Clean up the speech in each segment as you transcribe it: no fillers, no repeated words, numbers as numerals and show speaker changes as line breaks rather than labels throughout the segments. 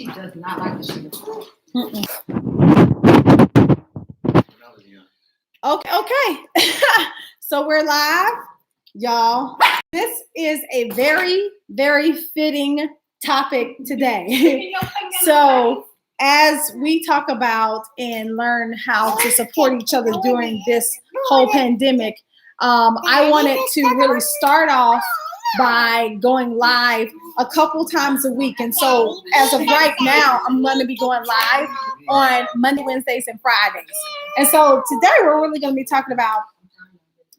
She does not like the sugar.
Okay. So we're live, y'all. This is a very, very fitting topic today. So as we talk about and learn how to support each other during this whole pandemic, I wanted to really start off by going live a couple times a week. And so as of right now, I'm going to be going live on Monday, Wednesdays, and Fridays. And so today we're really going to be talking about,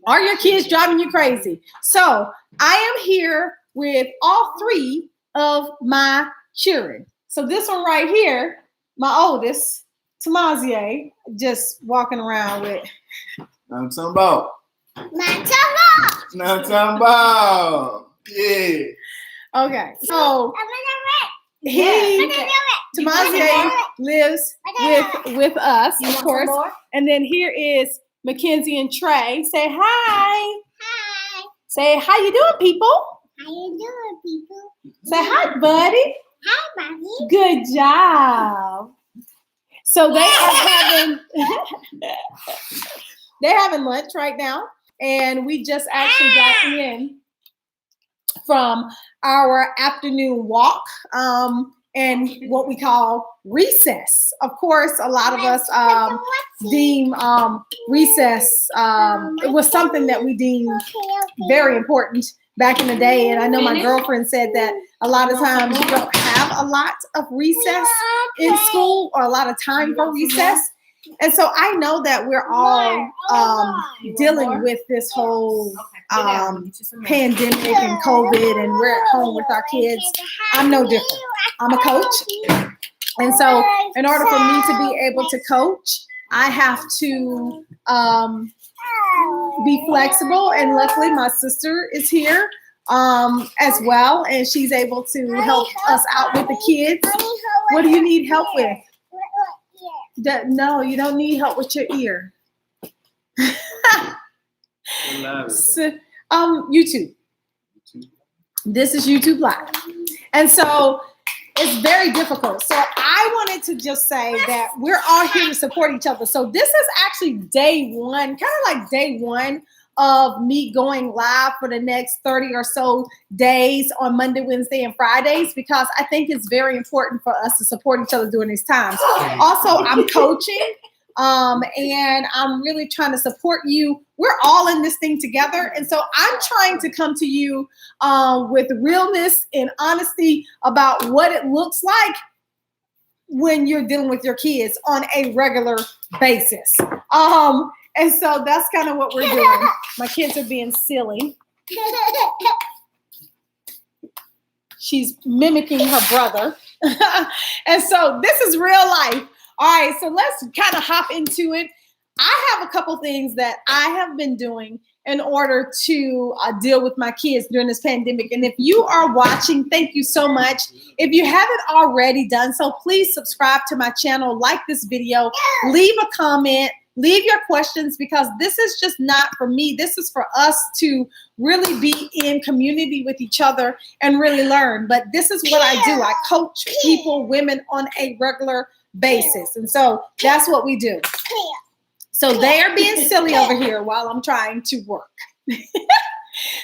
are your kids driving you crazy? So I am here with all three of my children. So this one right here, my oldest, Tamazier, just walking around with.
Now I'm talking about. Yeah.
Okay, so Tamazier lives with us, of course. And then here is Mackenzie and Trey. Say hi.
Hi.
Say, how you doing, people?
How you doing, people?
Say hi, buddy.
Hi, buddy.
Good job. So they are having they're having lunch right now, and we just actually got in from our afternoon walk and what we call recess. Of course, a lot of us deem recess, it was something that we deemed very important back in the day. And I know my girlfriend said that a lot of times you don't have a lot of recess in school or a lot of time for recess. And so I know that we're all dealing with this whole pandemic and COVID, and we're at home with our kids. I'm no different. I'm a coach. And so in order for me to be able to coach, I have to be flexible. And luckily my sister is here as well, and she's able to help us out with the kids. What do you need help with? No, you don't need help with your ear. So, YouTube. This is YouTube Live. And so it's very difficult. So I wanted to just say that we're all here to support each other. So this is actually day one, kind of like day one of me going live for the next 30 or so days on Monday, Wednesday, and Fridays, because I think it's very important for us to support each other during these times. Also, I'm coaching, and I'm really trying to support you. We're all in this thing together. And so I'm trying to come to you with realness and honesty about what it looks like when you're dealing with your kids on a regular basis. And so that's kind of what we're doing. My kids are being silly. She's mimicking her brother. And so this is real life. All right, so let's kind of hop into it. I have a couple things that I have been doing in order to deal with my kids during this pandemic. And if you are watching, thank you so much. If you haven't already done so, please subscribe to my channel, like this video, leave a comment, leave your questions, because this is just not for me. This is for us to really be in community with each other and really learn. But this is what I do. I coach people, women, on a regular basis. And so that's what we do. So they are being silly over here while I'm trying to work.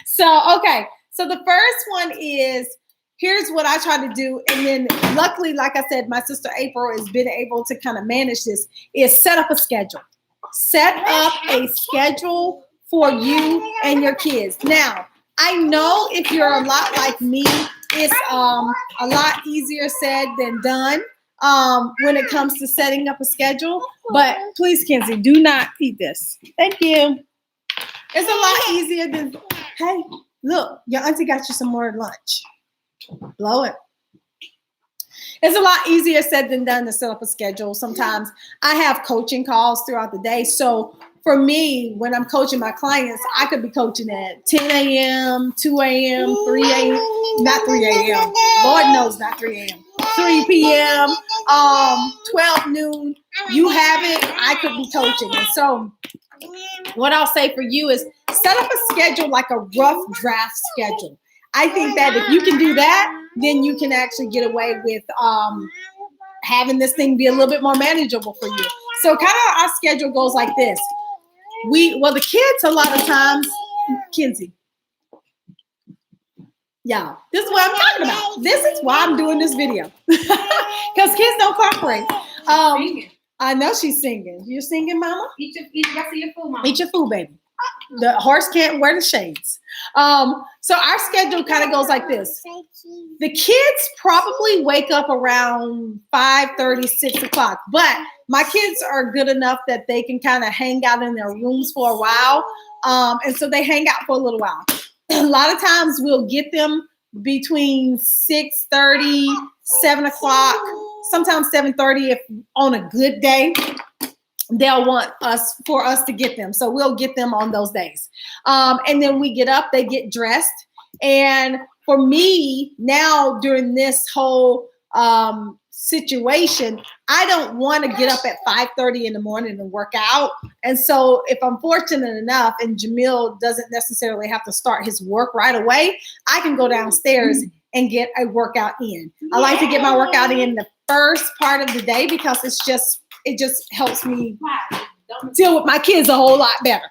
So, okay. So the first one is, here's what I try to do. And then luckily, like I said, my sister April has been able to kind of manage this, is set up a schedule. Set up a schedule for you and your kids. Now, I know if you're a lot like me, it's a lot easier said than done when it comes to setting up a schedule. But please, Kenzie, do not eat this. Thank you. It's a lot easier than, hey, look, your auntie got you some more lunch. Blow it. It's a lot easier said than done to set up a schedule. Sometimes I have coaching calls throughout the day. So for me, when I'm coaching my clients, I could be coaching at 10 a.m., 2 a.m., 3 a.m., not 3 a.m. Lord knows not 3 a.m. 3 p.m., 12 noon. You have it, I could be coaching. And so what I'll say for you is set up a schedule, like a rough draft schedule. I think that if you can do that, then you can actually get away with having this thing be a little bit more manageable for you. So kind of our schedule goes like this. The kids a lot of times, Kinsey. Yeah, this is what I'm talking about. This is why I'm doing this video. Because kids don't cooperate. I know she's singing. You're singing, Mama?
Eat your food, Mama.
Eat your food, baby. The horse can't wear the shades. So our schedule kind of goes like this. The kids probably wake up around 5:30, 6 o'clock. But my kids are good enough that they can kind of hang out in their rooms for a while. And so they hang out for a little while. A lot of times we'll get them between 6:30, 7 o'clock, sometimes 7:30 if on a good day. They'll want us to get them. So we'll get them on those days. And then we get up, they get dressed. And for me now during this whole situation, I don't want to get up at 5:30 in the morning and work out. And so if I'm fortunate enough and Jamil doesn't necessarily have to start his work right away, I can go downstairs and get a workout in. I like to get my workout in the first part of the day because it just helps me deal with my kids a whole lot better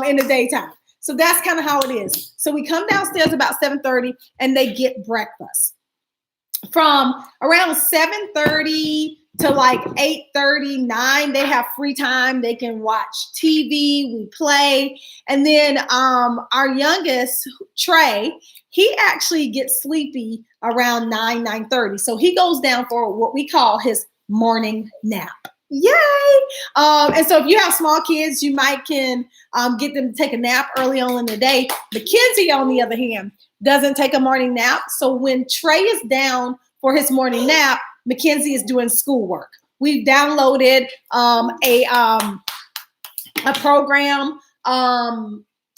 in the daytime. So that's kind of how it is. So we come downstairs about 7:30 and they get breakfast. From around 7:30 to like 8:30, 9, they have free time. They can watch TV, we play. And then our youngest, Trey, he actually gets sleepy around 9, 9:30. So he goes down for what we call his morning nap. Yay! And so if you have small kids, you might can get them to take a nap early on in the day. The Kinsey, on the other hand, doesn't take a morning nap. So when Trey is down for his morning nap, Mackenzie is doing schoolwork. We've downloaded a program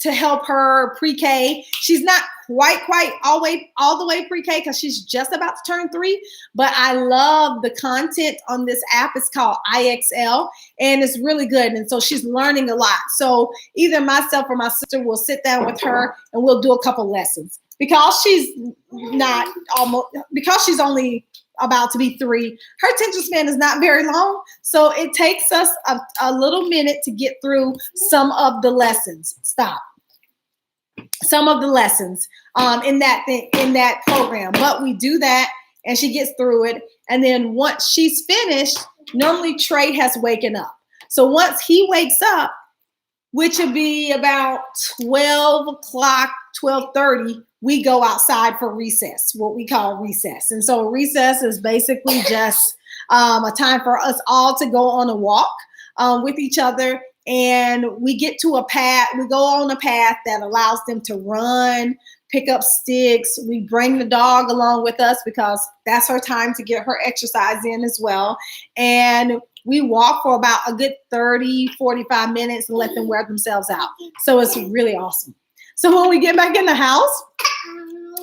to help her pre-K. She's not quite all the way pre-K because she's just about to turn 3. But I love the content on this app. It's called IXL, and it's really good. And so she's learning a lot. So either myself or my sister will sit down with her and we'll do a couple lessons. Because she's only about to be 3, her attention span is not very long. So it takes us a little minute to get through some of the lessons. Some of the lessons in that program. But we do that and she gets through it. And then once she's finished, normally Trey has waken up. So once he wakes up, which would be about 12 o'clock, 12:30, we go outside for recess, what we call recess. And so recess is basically just a time for us all to go on a walk with each other. And we get to a path, we go on a path that allows them to run, pick up sticks. We bring the dog along with us because that's her time to get her exercise in as well. And we walk for about a good 30, 45 minutes and let them wear themselves out. So it's really awesome. So when we get back in the house,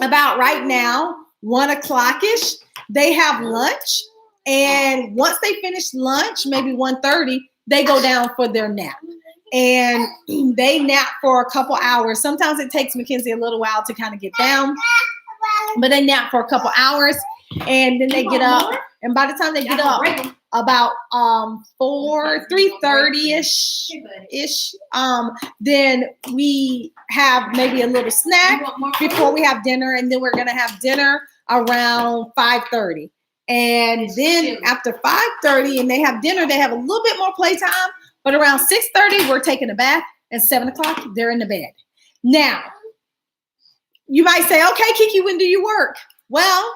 about right now, 1 o'clock-ish, they have lunch. And once they finish lunch, maybe 1:30, they go down for their nap. And they nap for a couple hours. Sometimes it takes Mackenzie a little while to kind of get down, but they nap for a couple hours. And then they get up. And by the time they get up, about 3:30-ish, then we have maybe a little snack before we have dinner. And then we're going to have dinner around 5:30. And then after 5:30 and they have dinner, they have a little bit more playtime. But around 6:30, we're taking a bath. And 7 o'clock, they're in the bed. Now, you might say, okay, Kiki, when do you work? Well,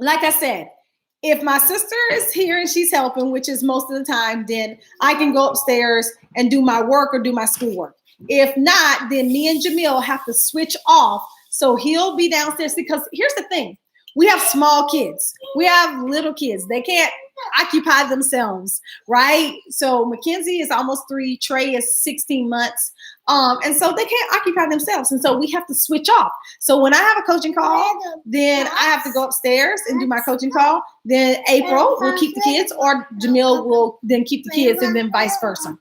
like I said, if my sister is here and she's helping, which is most of the time, then I can go upstairs and do my work or do my schoolwork. If not, then me and Jamil have to switch off. So he'll be downstairs because here's the thing. We have small kids. We have little kids. They can't occupy themselves, right? So Mackenzie is almost 3. Trey is 16 months. And so they can't occupy themselves. And so we have to switch off. So when I have a coaching call, then I have to go upstairs and do my coaching call. Then April will keep the kids or Jamil will then keep the kids and then vice versa.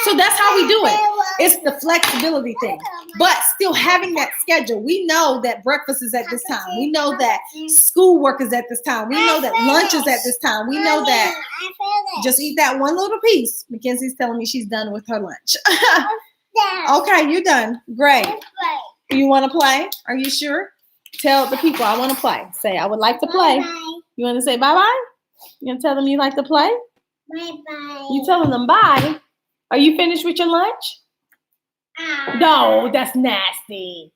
So that's how we do it. It's the flexibility thing, but still having that schedule. We know that breakfast is at this time. We know that schoolwork is at this time. We know that lunch is at this time. We know that. Just eat that one little piece. Mackenzie's telling me she's done with her lunch. Okay, you're done. Great. You want to play? Are you sure? Tell the people I want to play. Say I would like to play. You want to say bye-bye? You want to tell them you like to play?
Bye-bye.
You telling them bye? Are you finished with your lunch? No, that's nasty.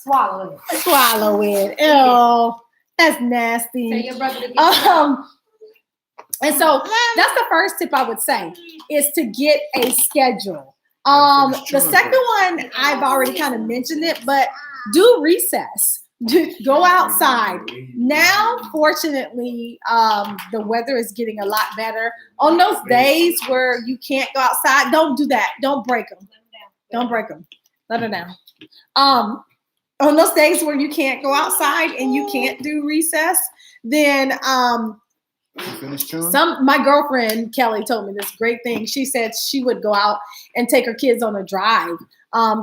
Swallow it. Swallow it. Ew, that's nasty.
Tell your brother to be
And so that's the first tip I would say is to get a schedule. The second one, I've already kind of mentioned it, but do recess. Go outside. Now, fortunately, the weather is getting a lot better. On those days where you can't go outside, don't do that. Don't break them. Don't break them. Let her down. On those days where you can't go outside and you can't do recess, then my girlfriend Kelly told me this great thing. She said she would go out and take her kids on a drive,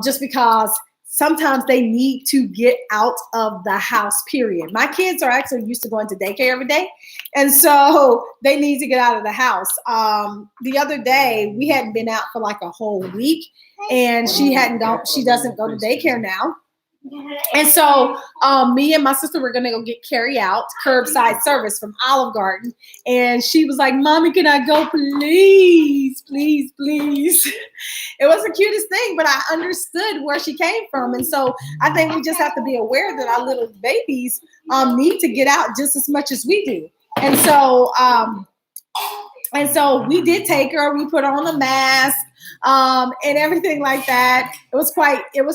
just because sometimes they need to get out of the house, period. My kids are actually used to going to daycare every day, and so they need to get out of the house. The other day, we hadn't been out for like a whole week, and she doesn't go to daycare now. And so me and my sister were going to go get carry out curbside service from Olive Garden. And she was like, Mommy, can I go? Please, please, please. It was the cutest thing, but I understood where she came from. And so I think we just have to be aware that our little babies need to get out just as much as we do. And so we did take her. We put on a mask and everything like that. It was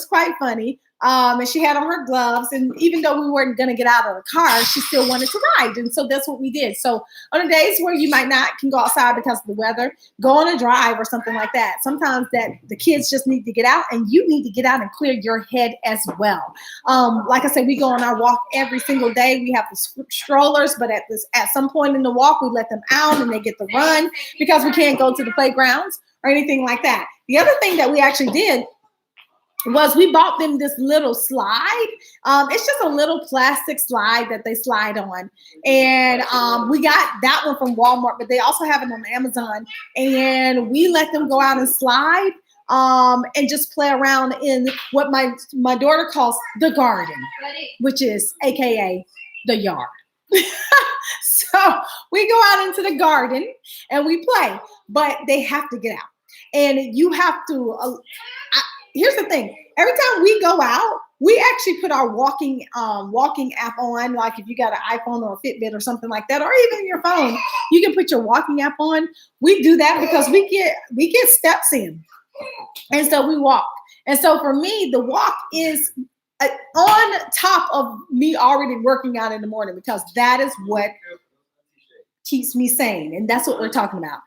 quite funny. And she had on her gloves, and even though we weren't going to get out of the car, she still wanted to ride. And so that's what we did. So on the days where you might not can go outside because of the weather, go on a drive or something like that. Sometimes that the kids just need to get out, and you need to get out and clear your head as well. Like I said, we go on our walk every single day. We have the strollers, but at some point in the walk, we let them out and they get to run because we can't go to the playgrounds or anything like that. The other thing that we actually did was we bought them this little slide. It's just a little plastic slide that they slide on. And we got that one from Walmart, but they also have it on Amazon. And we let them go out and slide and just play around in what my daughter calls the garden, which is AKA the yard. So we go out into the garden and we play, but they have to get out. And you have to... Here's the thing. Every time we go out, we actually put our walking app on. Like if you got an iPhone or a Fitbit or something like that, or even your phone, you can put your walking app on. We do that because we get steps in. And so we walk. And so for me, the walk is on top of me already working out in the morning, because that is what keeps me sane. And that's what we're talking about.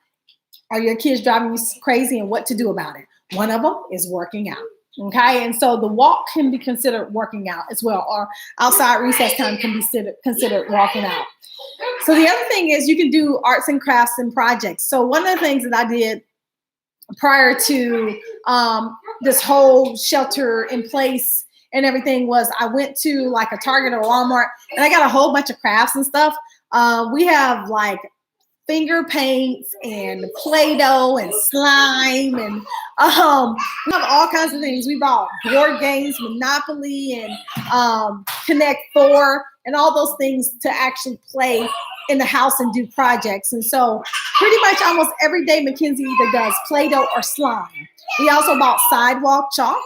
Are your kids driving you crazy, and what to do about it? One of them is working out. Okay. And so the walk can be considered working out as well, or outside recess time can be considered walking out. So the other thing is you can do arts and crafts and projects. So one of the things that I did prior to this whole shelter in place and everything was I went to like a Target or Walmart, and I got a whole bunch of crafts and stuff. We have like finger paints and Play-Doh and slime, and we have all kinds of things. We bought board games, Monopoly, and Connect 4, and all those things to actually play in the house and do projects. And so pretty much almost every day Mackenzie either does Play-Doh or slime. We also bought sidewalk chalk.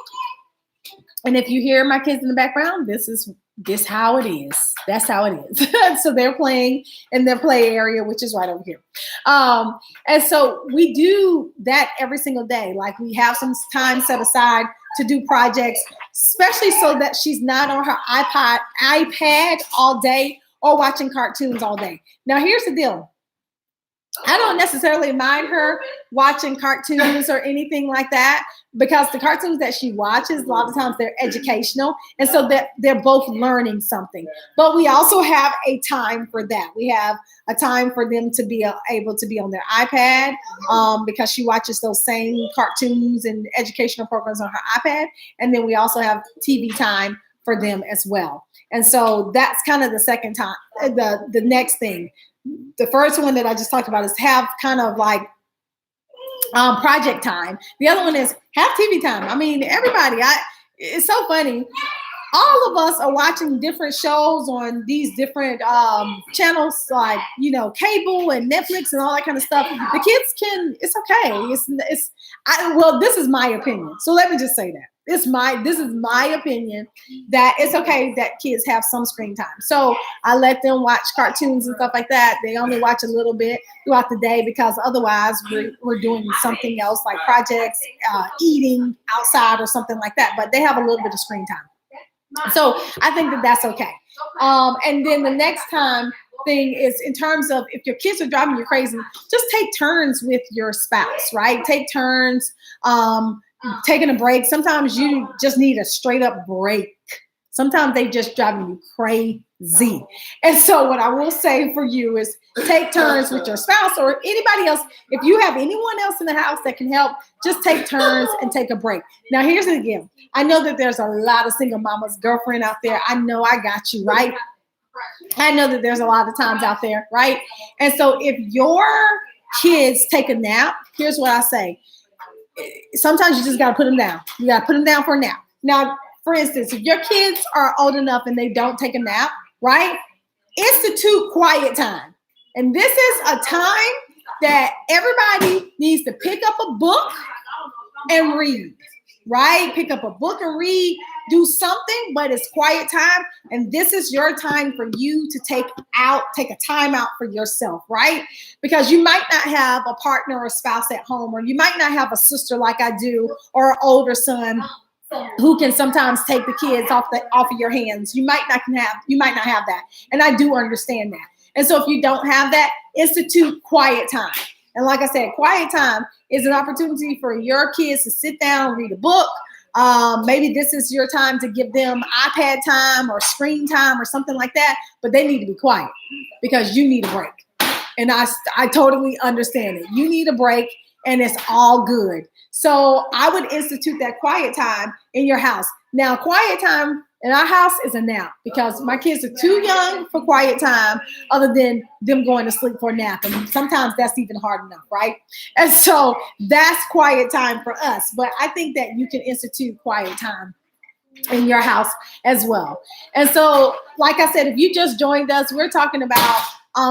And if you hear my kids in the background, this how it is. That's how it is. So they're playing in their play area, which is right over here. And so we do that every single day. Like we have some time set aside to do projects, especially so that she's not on her iPad all day or watching cartoons all day. Now, here's the deal. I don't necessarily mind her watching cartoons or anything like that, because the cartoons that she watches, a lot of times they're educational. And so that they're both learning something. But we also have a time for that. We have a time for them to be able to be on their iPad, because she watches those same cartoons and educational programs on her iPad. And then we also have TV time for them as well. And so that's kind of the second time, the next thing. The first one that I just talked about is have kind of like project time. The other one is have TV time. I mean, everybody, it's so funny. All of us are watching different shows on these different channels, like, you know, cable and Netflix and all that kind of stuff. The kids can, it's okay. Well, this is my opinion. So let me just say that. This is my opinion that it's okay that kids have some screen time. So I let them watch cartoons and stuff like that. They only watch a little bit throughout the day, because otherwise we're doing something else like projects, eating outside or something like that. But they have a little bit of screen time. So I think that that's okay. And then the next time thing is, in terms of if your kids are driving you crazy, just take turns with your spouse, right? Take turns. Taking a break. Sometimes you just need a straight up break. Sometimes they just driving you crazy. And so what I will say for you is take turns with your spouse or anybody else. If you have anyone else in the house that can help, just take turns and take a break. Now, here's the deal. I know that there's a lot of single mamas, girlfriend out there. I know I got you, right? I know that there's a lot of times out there, right? And so if your kids take a nap, here's what I say. Sometimes you just got to put them down. You got to put them down for a nap. Now, for instance, if your kids are old enough and they don't take a nap, right? Institute quiet time. And this is a time that everybody needs to pick up a book and read, right? Pick up a book and read, do something, but it's quiet time. And this is your time for you to take a time out for yourself, right? Because you might not have a partner or spouse at home, or you might not have a sister like I do, or an older son who can sometimes take the kids off of your hands. You might not have that. And I do understand that. And so if you don't have that, institute quiet time. And like I said, quiet time is an opportunity for your kids to sit down and read a book. Maybe this is your time to give them iPad time or screen time or something like that, but they need to be quiet because you need a break. And I totally understand it. You need a break and it's all good. So I would institute that quiet time in your house. Now, quiet time in our house is a nap because my kids are too young for quiet time other than them going to sleep for a nap. And sometimes that's even hard enough, right? And so that's quiet time for us. But I think that you can institute quiet time in your house as well. And so, like I said, if you just joined us, we're talking about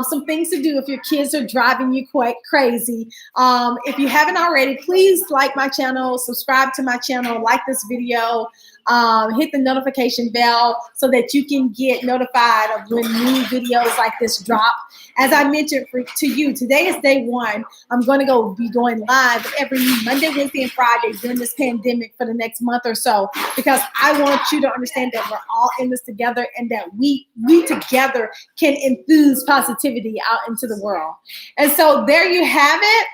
some things to do if your kids are driving you quite crazy. If you haven't already, please like my channel, subscribe to my channel, like this video, hit the notification bell so that you can get notified of when new videos like this drop. As I mentioned to you, today is day one. I'm going to be going live every Monday, Wednesday, and Friday during this pandemic for the next month or so, because I want you to understand that we're all in this together and that we together can infuse positivity out into the world. And so there you have it.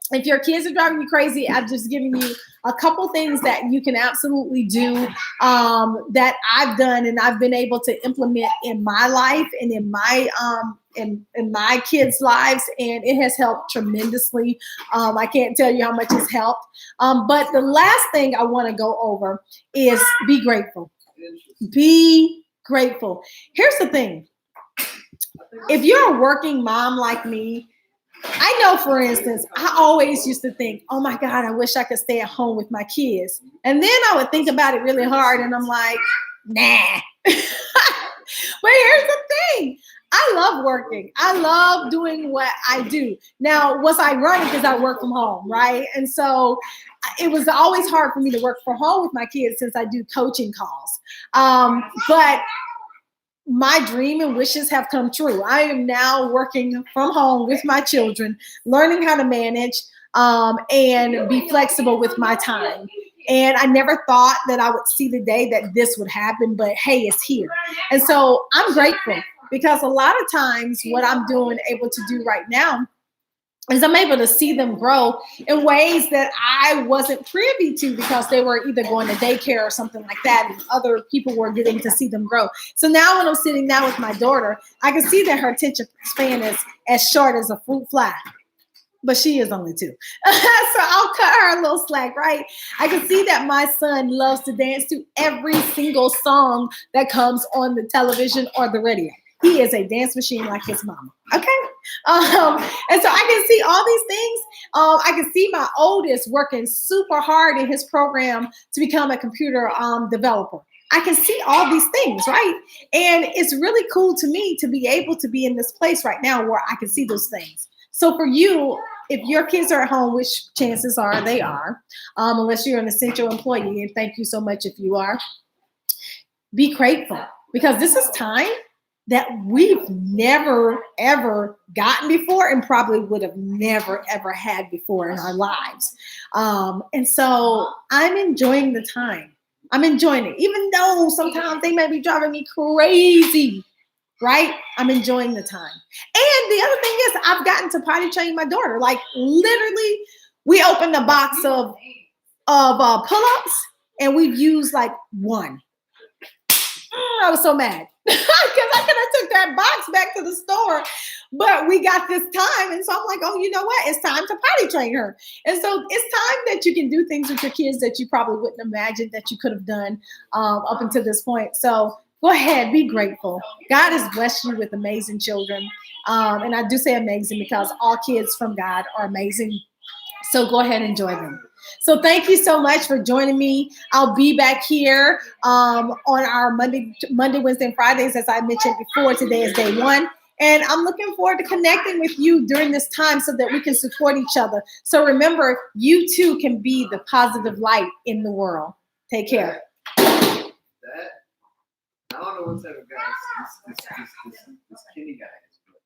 If your kids are driving you crazy, I've just given you a couple things that you can absolutely do that I've done and I've been able to implement in my life and in my in my kids' lives, and it has helped tremendously. I can't tell you how much it's helped. But the last thing I want to go over is be grateful. Be grateful. Here's the thing. If you're a working mom like me, I know, for instance, I always used to think, oh my God, I wish I could stay at home with my kids. And then I would think about it really hard and I'm like, nah. But here's the thing. I love working. I love doing what I do. Now, what's ironic is I work from home, right? And so it was always hard for me to work from home with my kids since I do coaching calls. But my dream and wishes have come true. I am now working from home with my children, learning how to manage and be flexible with my time. And I never thought that I would see the day that this would happen, but hey, it's here. And so I'm grateful because a lot of times what I'm able to do right now is I'm able to see them grow in ways that I wasn't privy to because they were either going to daycare or something like that, and other people were getting to see them grow. So now when I'm sitting down with my daughter, I can see that her attention span is as short as a fruit fly. But she is only 2. So I'll cut her a little slack, right? I can see that my son loves to dance to every single song that comes on the television or the radio. He is a dance machine like his mama. Okay. And so I can see all these things. I can see my oldest working super hard in his program to become a computer developer. I can see all these things, right? And it's really cool to me to be able to be in this place right now where I can see those things. So for you, if your kids are at home, which chances are they are, unless you're an essential employee, and thank you so much if you are, be grateful because this is time that we've never, ever gotten before and probably would have never, ever had before in our lives. And so I'm enjoying the time. I'm enjoying it, even though sometimes they may be driving me crazy. Right? I'm enjoying the time. And the other thing is I've gotten to potty train my daughter. Like literally, we opened a box of pull-ups and we've used like 1. I was so mad because I could have took that box back to the store, but we got this time. And so I'm like, oh, you know what? It's time to potty train her. And so it's time that you can do things with your kids that you probably wouldn't imagine that you could have done up until this point. So go ahead, be grateful. God has blessed you with amazing children. And I do say amazing because all kids from God are amazing. So go ahead and enjoy them. So thank you so much for joining me. I'll be back here on our Monday, Wednesday, and Fridays, as I mentioned before. Today is day 1. And I'm looking forward to connecting with you during this time so that we can support each other. So remember, you too can be the positive light in the world. Take care.
I don't know what type of guy this Kenny guy is.